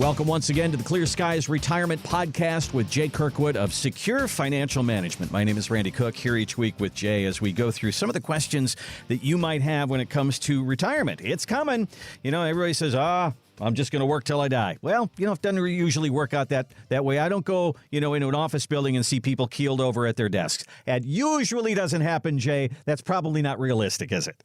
Welcome once again to the Clear Skies Retirement Podcast with Jay Kirkwood of Secure Financial Management. My name is Randy Cook, here each week with Jay as we go through some of the questions that you might have when it comes to retirement. It's coming. You know, everybody says, I'm just going to work till I die. Well, it doesn't usually work out that way. I don't go, into an office building and see people keeled over at their desks. It usually doesn't happen, Jay. That's probably not realistic, is it?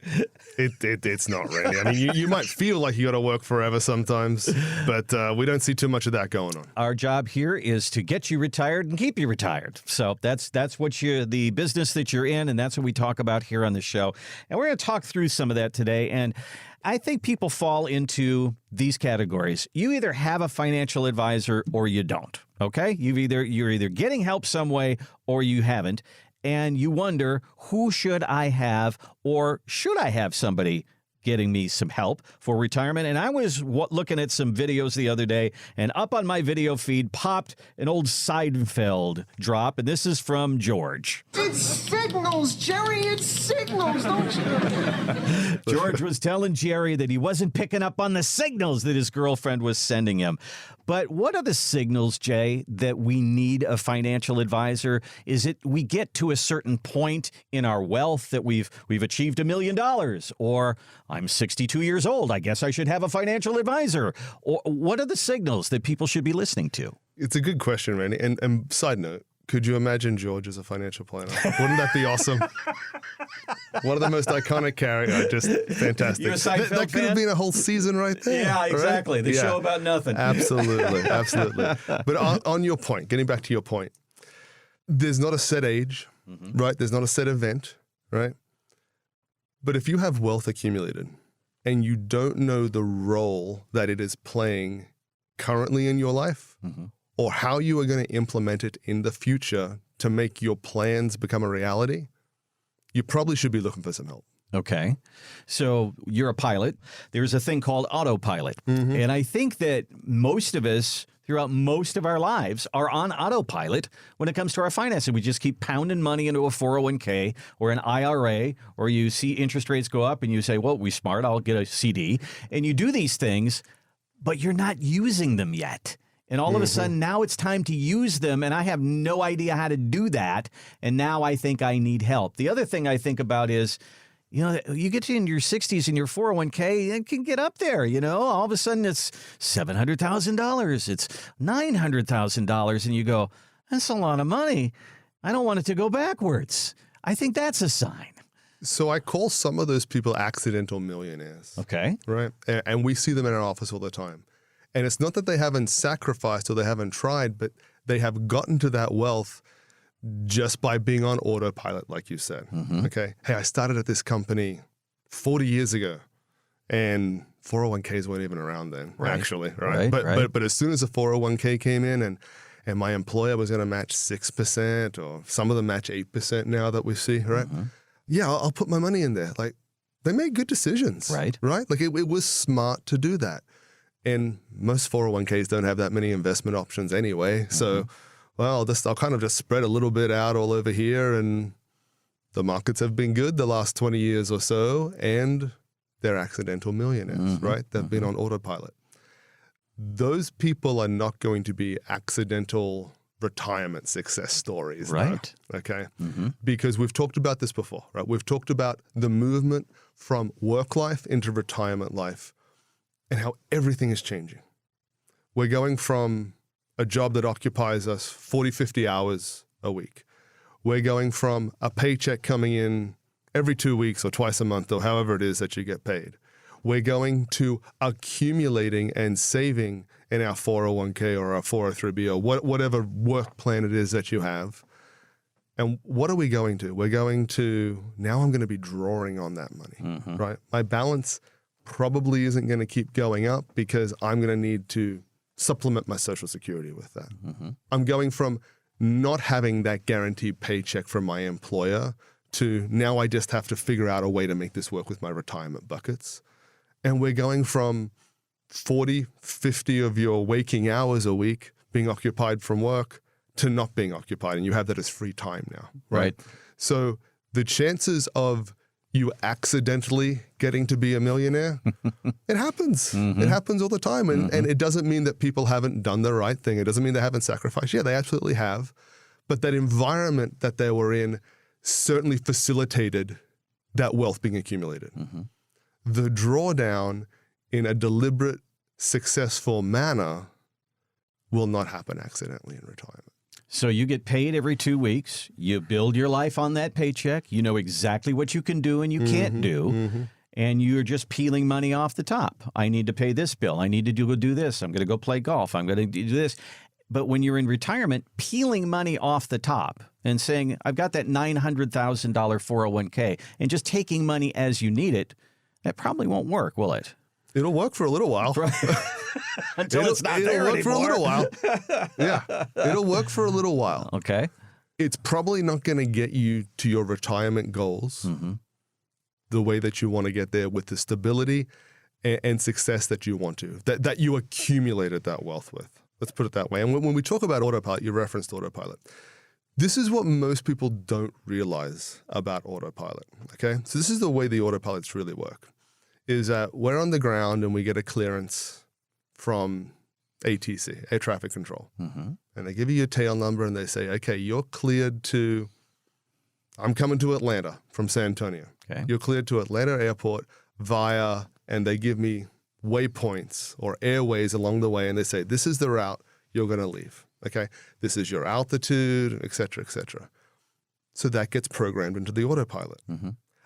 It's not, Randy. I mean, you might feel like you got to work forever sometimes, but we don't see too much of that going on. Our job here is to get you retired and keep you retired. So that's what the business that you're in, and that's what we talk about here on the show. And we're going to talk through some of that today. And I think people fall into these categories. You either have a financial advisor or you don't. Okay? You're either getting help some way or you haven't. And you wonder, who should I have, or should I have somebody getting me some help for retirement? And I was looking at some videos the other day, and up on my video feed popped an old Seinfeld drop, and this is from George. It's signals, Jerry, it's signals, don't you? George was telling Jerry that he wasn't picking up on the signals that his girlfriend was sending him. But what are the signals, Jay, that we need a financial advisor? Is it we get to a certain point in our wealth that we've achieved $1 million, or I'm 62 years old, I guess I should have a financial advisor? Or what are the signals that people should be listening to? It's a good question, Randy. And side note, could you imagine George as a financial planner? Wouldn't that be awesome? One of the most iconic characters. Just fantastic. You're a Seinfeld that could have been a whole season right there. Yeah, exactly. Right? The show about nothing. Absolutely. But on your point, getting back to your point, there's not a set age, right? There's not a set event, right? But if you have wealth accumulated and you don't know the role that it is playing currently in your life, or how you are going to implement it in the future to make your plans become a reality, you probably should be looking for some help. Okay. So you're a pilot. There's a thing called Autopilot. And I think that most of us throughout most of our lives are on autopilot when it comes to our finances. We just keep pounding money into a 401k or an IRA, or you see interest rates go up and you say, well, we smart, I'll get a CD. And you do these things, but you're not using them yet. And all of a sudden, now it's time to use them, and I have no idea how to do that, and now I think I need help. The other thing I think about is, you get in your 60s and your 401k, it can get up there, All of a sudden, it's $700,000, it's $900,000, and you go, that's a lot of money. I don't want it to go backwards. I think that's a sign. So I call some of those people accidental millionaires. Okay. Right? And we see them in our office all the time. And it's not that they haven't sacrificed or they haven't tried, but they have gotten to that wealth just by being on autopilot, like you said. Okay. Hey, I started at this company 40 years ago, and 401ks weren't even around then, actually. Right. But as soon as a 401k came in and my employer was going to match 6%, or some of them match 8% now that we see, right? Yeah, I'll put my money in there. Like, they made good decisions. Right. Like, it was smart to do that. And most 401ks don't have that many investment options anyway. So, well, I'll kind of just spread a little bit out all over here, and the markets have been good the last 20 years or so, and they're accidental millionaires, right? They've been on autopilot. Those people are not going to be accidental retirement success stories. Right. Though, okay? Because we've talked about this before, right? We've talked about the movement from work life into retirement life, and how everything is changing. We're going from a job that occupies us 40, 50 hours a week. We're going from a paycheck coming in every 2 weeks or twice a month, or however it is that you get paid. We're going to accumulating and saving in our 401k or our 403b or whatever work plan it is that you have. And what are we going to? We're going to, now I'm going to be drawing on that money, right? My balance probably isn't going to keep going up because I'm going to need to supplement my Social Security with that. I'm going from not having that guaranteed paycheck from my employer to now I just have to figure out a way to make this work with my retirement buckets. And we're going from 40, 50 of your waking hours a week being occupied from work to not being occupied. And you have that as free time now, right? So the chances of you accidentally getting to be a millionaire. It happens. It happens all the time. And it doesn't mean that people haven't done the right thing. It doesn't mean they haven't sacrificed. Yeah, they absolutely have. But that environment that they were in certainly facilitated that wealth being accumulated. The drawdown in a deliberate, successful manner will not happen accidentally in retirement. So you get paid every 2 weeks. You build your life on that paycheck. You know exactly what you can do and you can't do. And you're just peeling money off the top. I need to pay this bill. I need to go do this. I'm going to go play golf. I'm going to do this. But when you're in retirement, peeling money off the top and saying, I've got that $900,000 401k and just taking money as you need it, that probably won't work, will it? It'll work for a little while. Until it's not there It'll work anymore. for a little while. Yeah, it'll work for a little while. Okay. It's probably not going to get you to your retirement goals the way that you want to get there with the stability and success that you want to, that you accumulated that wealth with. Let's put it that way. And when we talk about autopilot, you referenced autopilot. This is what most people don't realize about autopilot, okay? So this is the way the autopilots really work, is that we're on the ground and we get a clearance from ATC, air traffic control. And they give you your tail number and they say, okay, you're cleared to, I'm coming to Atlanta from San Antonio. Okay. You're cleared to Atlanta Airport via, and they give me waypoints or airways along the way, and they say, this is the route you're going to leave, okay? This is your altitude, et cetera, et cetera. So that gets programmed into the autopilot.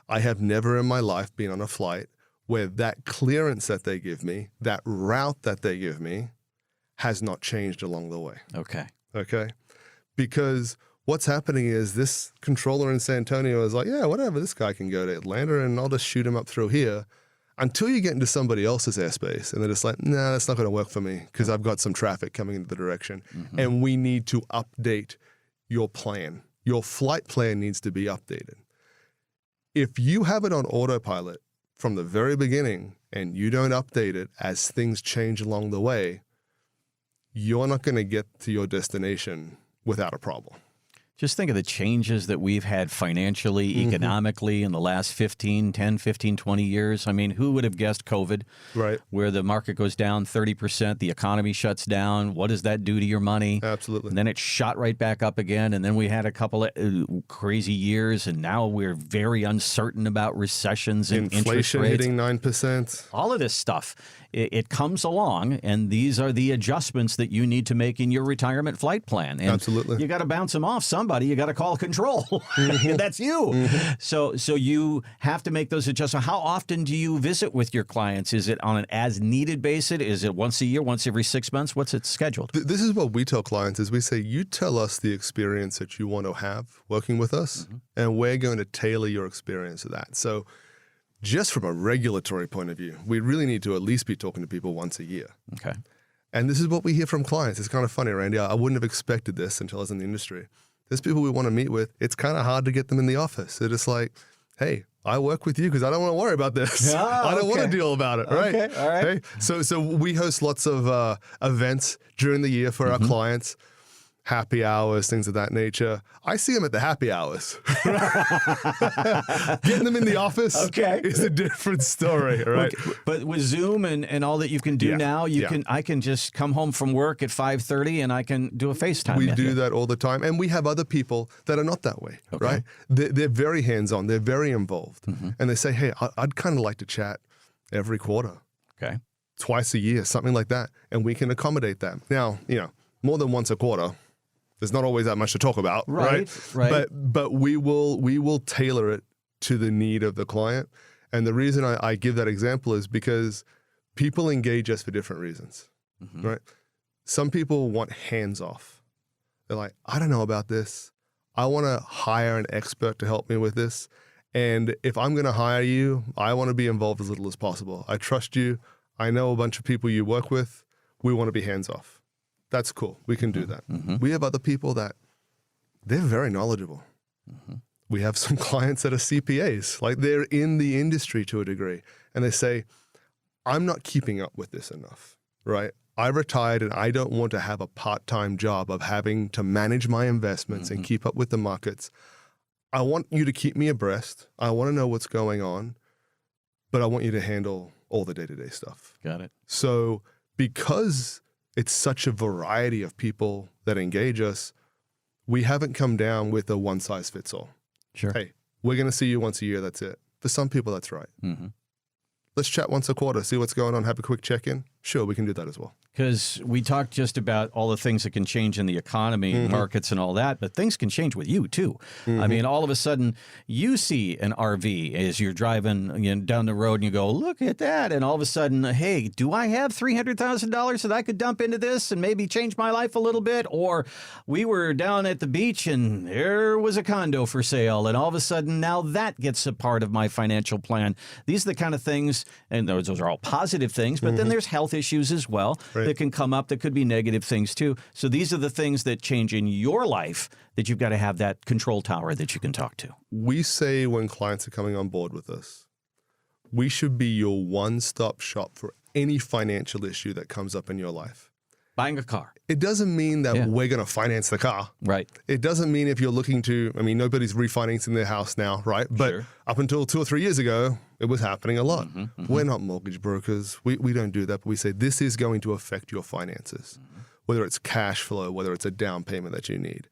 I have never in my life been on a flight where that clearance that they give me, that route that they give me, has not changed along the way. Okay. Okay? Because what's happening is this controller in San Antonio is like, yeah, whatever, this guy can go to Atlanta and I'll just shoot him up through here. Until you get into somebody else's airspace and they're just like, nah, that's not going to work for me because I've got some traffic coming into the direction and we need to update your plan. Your flight plan needs to be updated. If you have it on autopilot from the very beginning and you don't update it as things change along the way, you're not going to get to your destination without a problem. Just think of the changes that we've had financially, economically in the last 10, 15, 20 years. I mean, who would have guessed COVID, right? Where the market goes down 30%, the economy shuts down. What does that do to your money? Absolutely. And then it shot right back up again. And then we had a couple of crazy years. And now we're very uncertain about recessions and interest Inflation rates. hitting 9%. All of this stuff, it comes along, and these are the adjustments that you need to make in your retirement flight plan. And Absolutely. you got to bounce them off somebody. You got to call control. That's you. So you have to make those adjustments. How often do you visit with your clients? Is it on an as-needed basis? Is it once a year, once every 6 months? What's it scheduled? This is what we tell clients is we say, you tell us the experience that you want to have working with us, and we're going to tailor your experience to that. So just from a regulatory point of view, we really need to at least be talking to people once a year. Okay. And this is what we hear from clients. It's kind of funny, Randy. I wouldn't have expected this until I was in the industry. There's people we want to meet with. It's kind of hard to get them in the office. They're just like, hey, I work with you because I don't want to worry about this. I don't want to deal about it, right? Okay, all right. Hey? So we host lots of events during the year for our clients. Happy hours, things of that nature. I see them at the happy hours. Getting them in the office is a different story, right? Okay. But with Zoom and all that you can do now, I can just come home from work at 5:30 and I can do a FaceTime. We do that all the time. And we have other people that are not that way, right? They're very hands-on. They're very involved. And they say, hey, I'd kind of like to chat every quarter. Okay. Twice a year, something like that. And we can accommodate that. Now, more than once a quarter, there's not always that much to talk about, right? But we will tailor it to the need of the client. And the reason I give that example is because people engage us for different reasons, right? Some people want hands off. They're like, I don't know about this. I want to hire an expert to help me with this. And if I'm going to hire you, I want to be involved as little as possible. I trust you. I know a bunch of people you work with. We want to be hands off. That's cool. We can do that. We have other people that they're very knowledgeable. We have some clients that are CPAs, like they're in the industry to a degree. And they say, I'm not keeping up with this enough, right? I retired and I don't want to have a part-time job of having to manage my investments and keep up with the markets. I want you to keep me abreast. I want to know what's going on, but I want you to handle all the day-to-day stuff. Got it. So because it's such a variety of people that engage us, we haven't come down with a one-size-fits-all. Sure. Hey, we're going to see you once a year. That's it. For some people, that's right. Mm-hmm. Let's chat once a quarter, see what's going on, have a quick check-in. Sure, we can do that as well. Because we talked just about all the things that can change in the economy, markets and all that, but things can change with you too. I mean, all of a sudden you see an RV as you're driving down the road and you go, look at that. And all of a sudden, hey, do I have $300,000 that I could dump into this and maybe change my life a little bit? Or we were down at the beach and there was a condo for sale. And all of a sudden now that gets a part of my financial plan. These are the kind of things, and those are all positive things, but then there's health issues as well. Right. That can come up that could be negative things too. So these are the things that change in your life that you've got to have that control tower that you can talk to. We say when clients are coming on board with us, we should be your one-stop shop for any financial issue that comes up in your life. Buying a car. It doesn't mean that we're going to finance the car. Right. It doesn't mean if you're looking to, I mean, nobody's refinancing their house now, right? But up until 2 or 3 years ago, it was happening a lot. We're not mortgage brokers. We don't do that. But we say this is going to affect your finances, whether it's cash flow, whether it's a down payment that you need.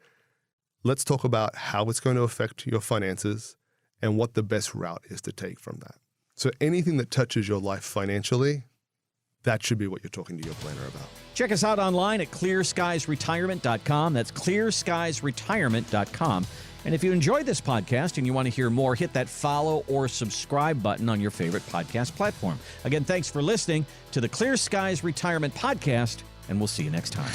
Let's talk about how it's going to affect your finances and what the best route is to take from that. So anything that touches your life financially, that should be what you're talking to your planner about. Check us out online at clearskiesretirement.com. That's clearskiesretirement.com. And if you enjoyed this podcast and you want to hear more, hit that follow or subscribe button on your favorite podcast platform. Again, thanks for listening to the Clear Skies Retirement Podcast, and we'll see you next time.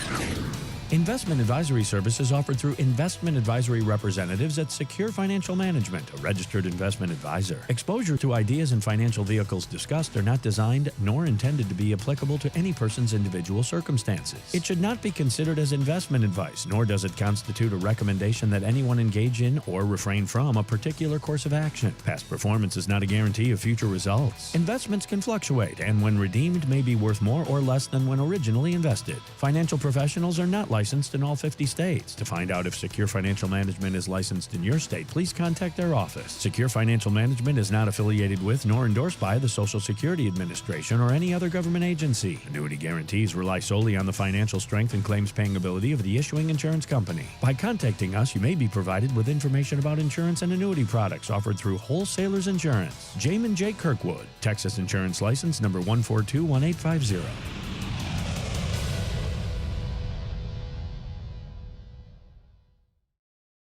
Investment advisory services offered through investment advisory representatives at Secure Financial Management, a registered investment advisor. Exposure to ideas and financial vehicles discussed are not designed nor intended to be applicable to any person's individual circumstances. It should not be considered as investment advice, nor does it constitute a recommendation that anyone engage in or refrain from a particular course of action. Past performance is not a guarantee of future results. Investments can fluctuate, and when redeemed may be worth more or less than when originally invested. Financial professionals are not licensed in all 50 states. To find out if Secure Financial Management is licensed in your state, please contact their office. Secure Financial Management is not affiliated with nor endorsed by the Social Security Administration or any other government agency. Annuity guarantees rely solely on the financial strength and claims paying ability of the issuing insurance company. By contacting us, you may be provided with information about insurance and annuity products offered through Wholesalers Insurance. Jamin J. Kirkwood, Texas Insurance License number 1421850.